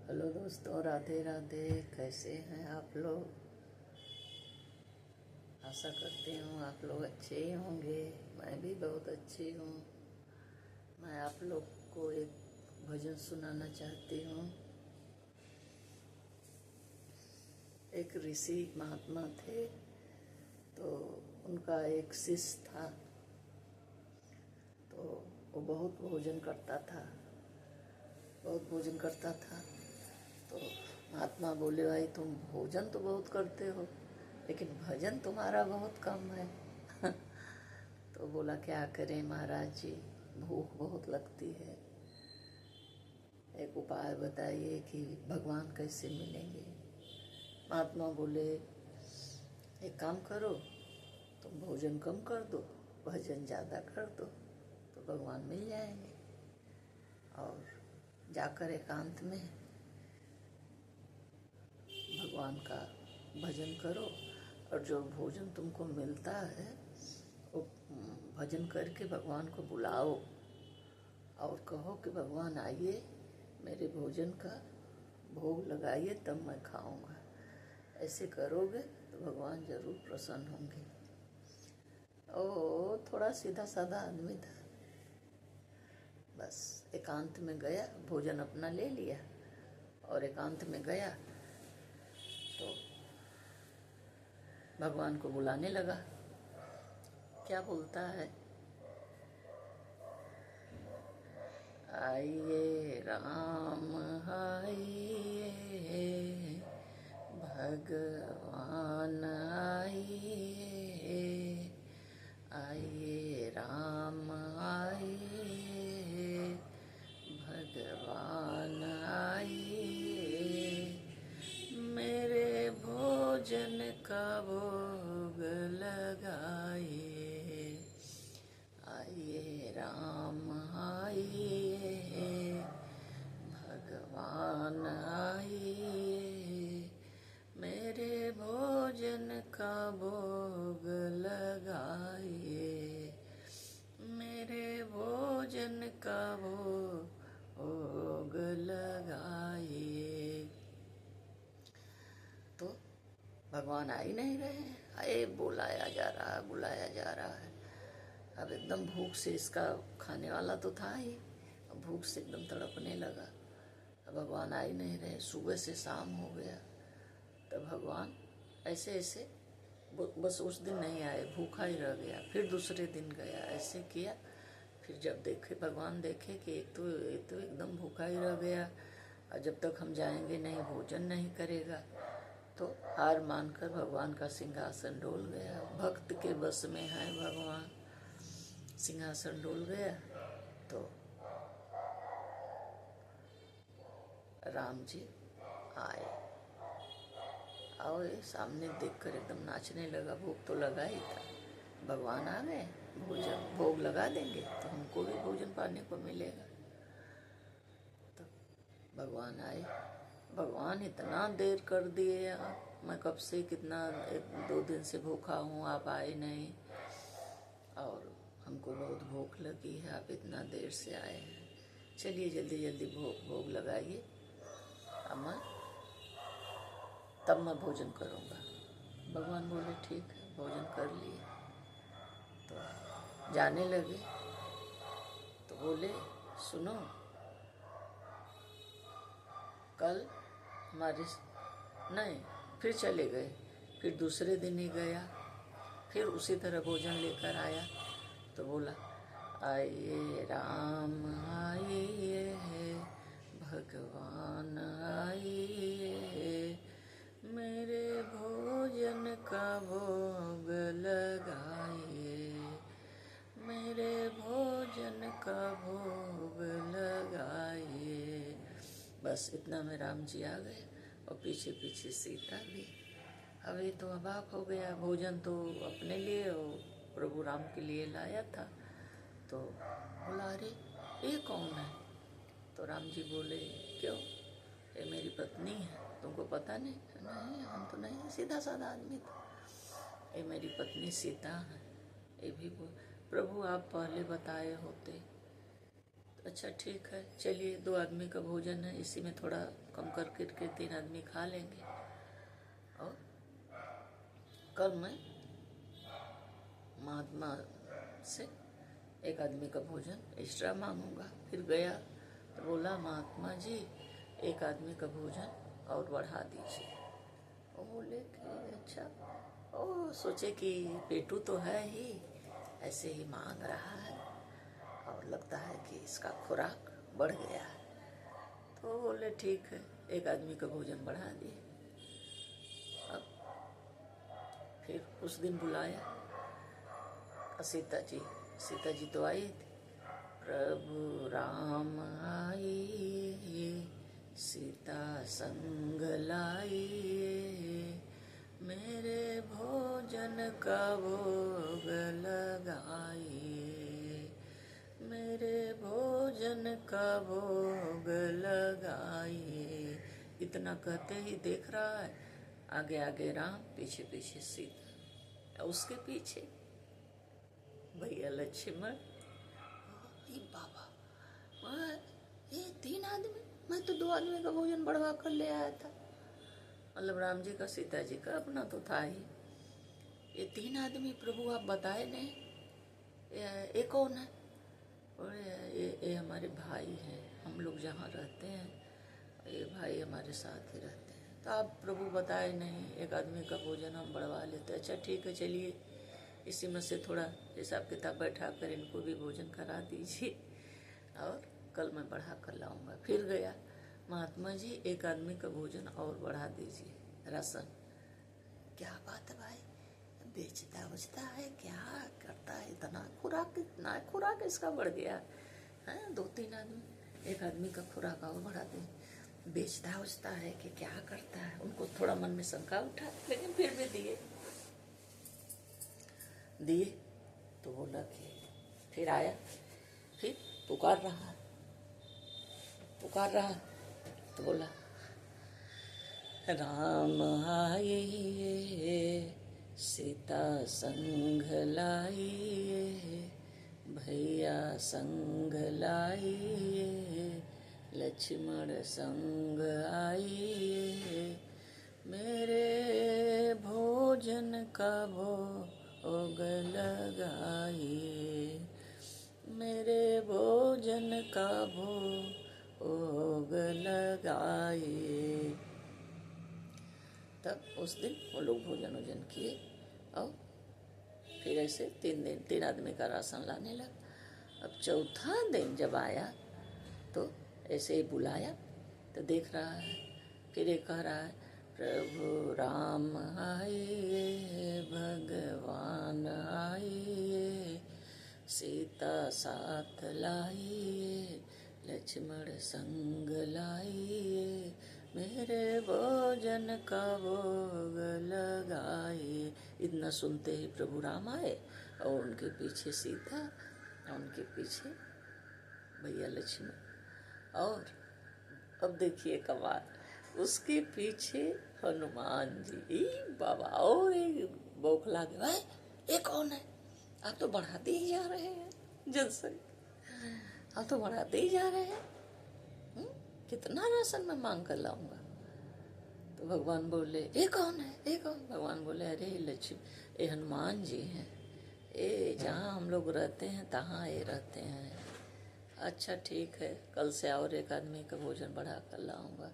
Hello दोस्तों, राधे राधे। कैसे हैं आप लोग? आशा करती हूँ आप लोग अच्छे ही होंगे। मैं भी बहुत अच्छी हूँ। मैं आप लोग को एक भजन सुनाना चाहती हूँ। एक ऋषि महात्मा थे, तो उनका एक शिष्य था। तो वो बहुत भोजन करता था। तो महात्मा बोले, भाई तुम भोजन तो बहुत करते हो, लेकिन भजन तुम्हारा बहुत कम है। तो बोला, क्या करें महाराज जी, भूख बहुत लगती है। एक उपाय बताइए कि भगवान कैसे मिलेंगे। महात्मा बोले, एक काम करो, तुम भोजन कम कर दो, भजन ज़्यादा कर दो, तो भगवान मिल जाएंगे। और जाकर एकांत में भगवान का भजन करो, और जो भोजन तुमको मिलता है वो भजन करके भगवान को बुलाओ और कहो कि भगवान आइए, मेरे भोजन का भोग लगाइए, तब मैं खाऊंगा। ऐसे करोगे तो भगवान जरूर प्रसन्न होंगे। ओ थोड़ा सीधा साधा आदमी था। बस एकांत में गया, भोजन अपना ले लिया और एकांत में गया तो भगवान को बुलाने लगा। क्या बोलता है? आइए राम आइए, भगवान आइए, आइए राम आइए, भगवान आइए, मेरे भोजन का भोग लगाइए। आइए राम आइए, भगवान आइए, मेरे भोजन का भोग लगाइए, मेरे भोजन का भोग लगाइए। तो भगवान आ ही नहीं रहे हैं। अरे बुलाया जा रहा है। अब एकदम भूख से, इसका खाने वाला तो था ही, अब भूख से एकदम तड़पने लगा। अब भगवान आ ही नहीं रहे। सुबह से शाम हो गया, तब भगवान ऐसे ऐसे बस उस दिन नहीं आए, भूखा ही रह गया। फिर दूसरे दिन गया, ऐसे किया। फिर जब देखे, भगवान देखे कि एक तो एकदम भूखा ही रह गया, और जब तक हम जाएंगे नहीं, भोजन नहीं करेगा, तो हार मानकर भगवान का सिंहासन डोल गया। भक्त के बस में है भगवान। सिंहासन डोल गया तो राम जी आए। आओ, ये सामने देखकर एकदम नाचने लगा। भूख तो लगा ही था, भगवान आ गए, भोग लगा देंगे तो हमको भी भोजन पाने को मिलेगा। तो भगवान आए। भगवान इतना देर कर दिए, आप, मैं कब से कितना 1-2 दिन से भूखा हूँ, आप आए नहीं, और हमको बहुत भूख लगी है, आप इतना देर से आए हैं। चलिए जल्दी जल्दी भोग लगाइए, अब तब मैं भोजन करूँगा। भगवान बोले, ठीक है, भोजन कर लिए। तो जाने लगे तो बोले, सुनो, कल हमारे नहीं, फिर चले गए। फिर दूसरे दिन ही गया, फिर उसी तरह भोजन लेकर आया। तो बोला, आइए राम आइए, भगवान आइए, मेरे भोजन का भोग लगाइए, मेरे भोजन का भोग लगाइए। बस इतना में राम जी आ गए, और पीछे पीछे सीता भी। अब ये तो अबाक हो गया, भोजन तो अपने लिए और प्रभु राम के लिए लाया था। तो बोला, अरे ये कौन है? तो राम जी बोले, क्यों, ये मेरी पत्नी है, तुमको पता नहीं? नहीं, हम तो नहीं, सीधा साधा आदमी था। ये मेरी पत्नी सीता है। ये भी प्रभु आप पहले बताए होते अच्छा ठीक है, चलिए 2 आदमी का भोजन है, इसी में थोड़ा कम कर करके 3 आदमी खा लेंगे। और कल मैं महात्मा से 1 आदमी का भोजन एक्स्ट्रा मांगूंगा। फिर गया तो बोला, महात्मा जी 1 आदमी का भोजन और बढ़ा दीजिए। वो बोले कि अच्छा। ओ सोचे कि पेटू तो है ही, ऐसे ही मांग रहा है और लगता है कि इसका खुराक बढ़ गया है। तो बोले ठीक है, 1 आदमी का भोजन बढ़ा दिए। अब फिर उस दिन बुलाया सीता जी तो आई थी। प्रभु राम आई, सीता संग लाई, मेरे भोजन का भोग लगाई, मेरे भोजन का भोग लगाई। इतना कहते ही देख रहा है, आगे आगे राम, पीछे पीछे सीता, उसके पीछे भैया लक्ष्मण। बाबा, ये 3 आदमी, मैं तो 2 आदमी का भोजन बढ़वा कर ले आया था। मतलब राम जी का, सीता जी का अपना तो था ही। ये 3 आदमी प्रभु आप बताए नहीं, ये कौन है? और ये हमारे भाई हैं, हम लोग जहाँ रहते हैं ये भाई हमारे साथ ही रहते हैं। तो आप प्रभु बताए नहीं, 1 आदमी का भोजन हम बढ़वा लेते। अच्छा ठीक है, चलिए इसी में से थोड़ा हिसाब किताब बैठा कर इनको भी भोजन करा दीजिए और कल मैं बढ़ा कर लाऊंगा। फिर गया, महात्मा जी 1 आदमी का भोजन और बढ़ा दीजिए राशन। क्या बात है भाई, बेचता उचता है, क्या करता है? इतना खुराक इसका बढ़ गया है। 2-3 आदमी, 1 आदमी का खुराक और बढ़ा दीजिए। बेचता उचता है कि क्या करता है? उनको थोड़ा मन में शंका उठा, लेकिन फिर भी दिए। तो बोला कि फिर आया, फिर पुकार रहा तो बोला, राम आए, सीता संग लाई, भैया संग लाई, लक्ष्मण संग आई, मेरे भोजन का भोग लगाई, मेरे भोजन का भोग लगाई। तब उस दिन वो लोग भोजन किए और फिर ऐसे 3 आदमी का राशन लाने लगा। अब 4था दिन जब आया तो ऐसे ही बुलाया तो देख रहा है, फिर ये कह रहा है, प्रभु राम आए, भगवान आए, सीता साथ लाई, लक्ष्मण संग लाई, मेरे भोजन का भोग लगाए। इतना सुनते ही प्रभु राम आए और उनके पीछे सीता और उनके पीछे भैया लक्ष्मण। और अब देखिए कमाल, उसके पीछे हनुमान जी। बाबा, और एक बौखला गया, ये कौन है? आप तो बढ़ाते ही जा रहे हैं जनसंख्या, आप तो बढ़ाते ही जा रहे हैं। कितना राशन मैं मांग कर लाऊंगा? तो भगवान बोले, ये कौन है? ये कौन? भगवान बोले, अरे ये हनुमान जी हैं, ये जहाँ हम लोग रहते हैं तहाँ ये रहते हैं। अच्छा ठीक है, कल से और 1 आदमी का भोजन बढ़ा कर लाऊंगा।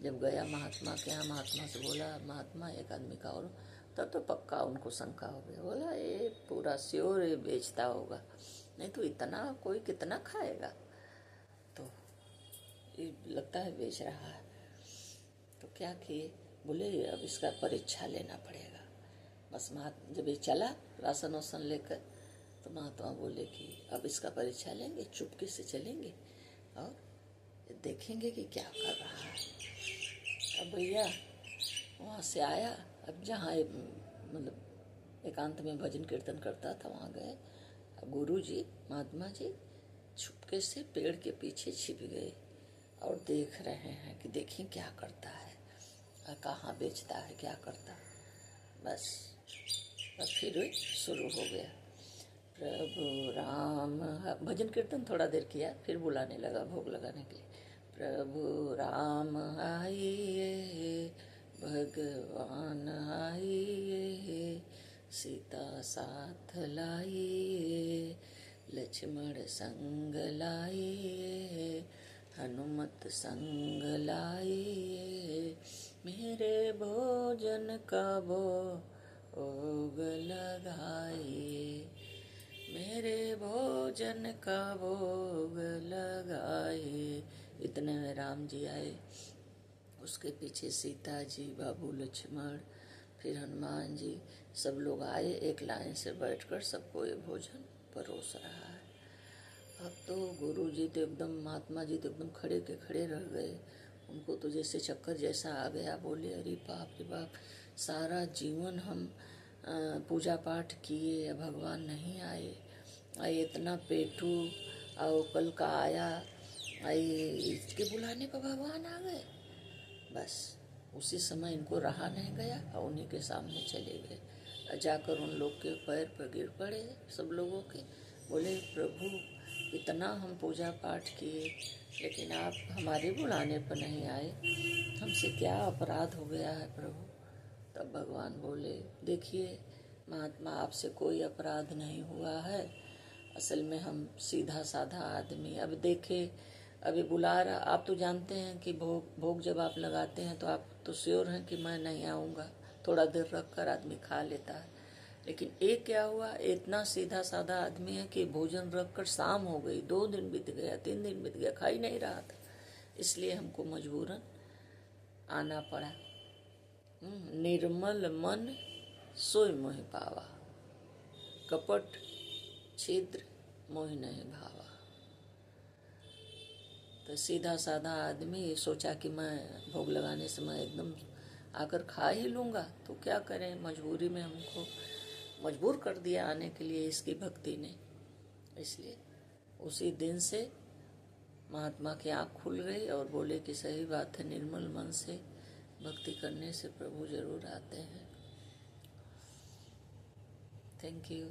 जब गया महात्मा के यहाँ, महात्मा से बोला, महात्मा 1 आदमी का और, तब तो पक्का उनको शंका हो गया। बोला, ये पूरा श्योर ये बेचता होगा, नहीं तो इतना कोई कितना खाएगा? तो ये लगता है बेच रहा है। तो क्या किए? बोले अब इसका परीक्षा लेना पड़ेगा। बस जब ये चला राशन वासन लेकर, तो महात्मा बोले कि अब इसका परीक्षा लेंगे, चुपके से चलेंगे और देखेंगे कि क्या कर रहा है। अब भैया वहाँ से आया, अब जहाँ मतलब एकांत में भजन कीर्तन करता था वहाँ गए। अब गुरु जी, महात्मा जी चुपके से पेड़ के पीछे छिप गए और देख रहे हैं कि देखें क्या करता है, कहाँ बेचता है, क्या करता है। बस अब फिर शुरू हो गया, प्रभु राम। भजन कीर्तन थोड़ा देर किया, फिर बुलाने लगा भोग लगाने के लिए। प्रभु राम आइए, भगवान आइए, सीता साथ लाइए, लक्ष्मण संग लाइए, हनुमत संग लाइए, मेरे भोजन का भोग लगाइए, मेरे भोजन का भोग लगाए। इतने में राम जी आए, उसके पीछे सीता जी, बाबू लक्ष्मण, फिर हनुमान जी, सब लोग आए, एक लाइन से बैठकर सबको ये भोजन परोस रहा है। अब तो गुरु जी तो एकदम, महात्मा जी तो एकदम खड़े के खड़े रह गए। उनको तो जैसे चक्कर जैसा आ गया। बोले अरे बाप रे बाप, सारा जीवन हम पूजा पाठ किए, भगवान नहीं आए। आई इतना पेटू और कल का आया, आई इसके बुलाने पर भगवान आ गए। बस उसी समय इनको रहा नहीं गया और उन्हीं के सामने चले गए। जाकर उन लोग के पैर पर गिर पड़े सब लोगों के। बोले प्रभु, इतना हम पूजा पाठ किए, लेकिन आप हमारे बुलाने पर नहीं आए, हमसे क्या अपराध हो गया है प्रभु। तब भगवान बोले, देखिए महात्मा, आपसे कोई अपराध नहीं हुआ है। असल में हम सीधा साधा आदमी, अब देखे अभी बुला रहा, आप तो जानते हैं कि भोग जब आप लगाते हैं तो आप तो श्योर हैं कि मैं नहीं आऊँगा, थोड़ा देर रख कर आदमी खा लेता है। लेकिन एक क्या हुआ, इतना सीधा साधा आदमी है कि भोजन रख कर शाम हो गई, 2 दिन बीत गया, 3 दिन बीत गया, खा ही नहीं रहा था, इसलिए हमको मजबूरन आना पड़ा। निर्मल मन सोई मोह पावा, कपट छिद्र मोह नहीं भावा। तो सीधा साधा आदमी सोचा कि मैं भोग लगाने से मैं एकदम आकर खा ही लूँगा, तो क्या करें, मजबूरी में हमको मजबूर कर दिया आने के लिए इसकी भक्ति ने। इसलिए उसी दिन से महात्मा की आँख खुल गई और बोले कि सही बात है, निर्मल मन से भक्ति करने से प्रभु जरूर आते हैं। Thank you.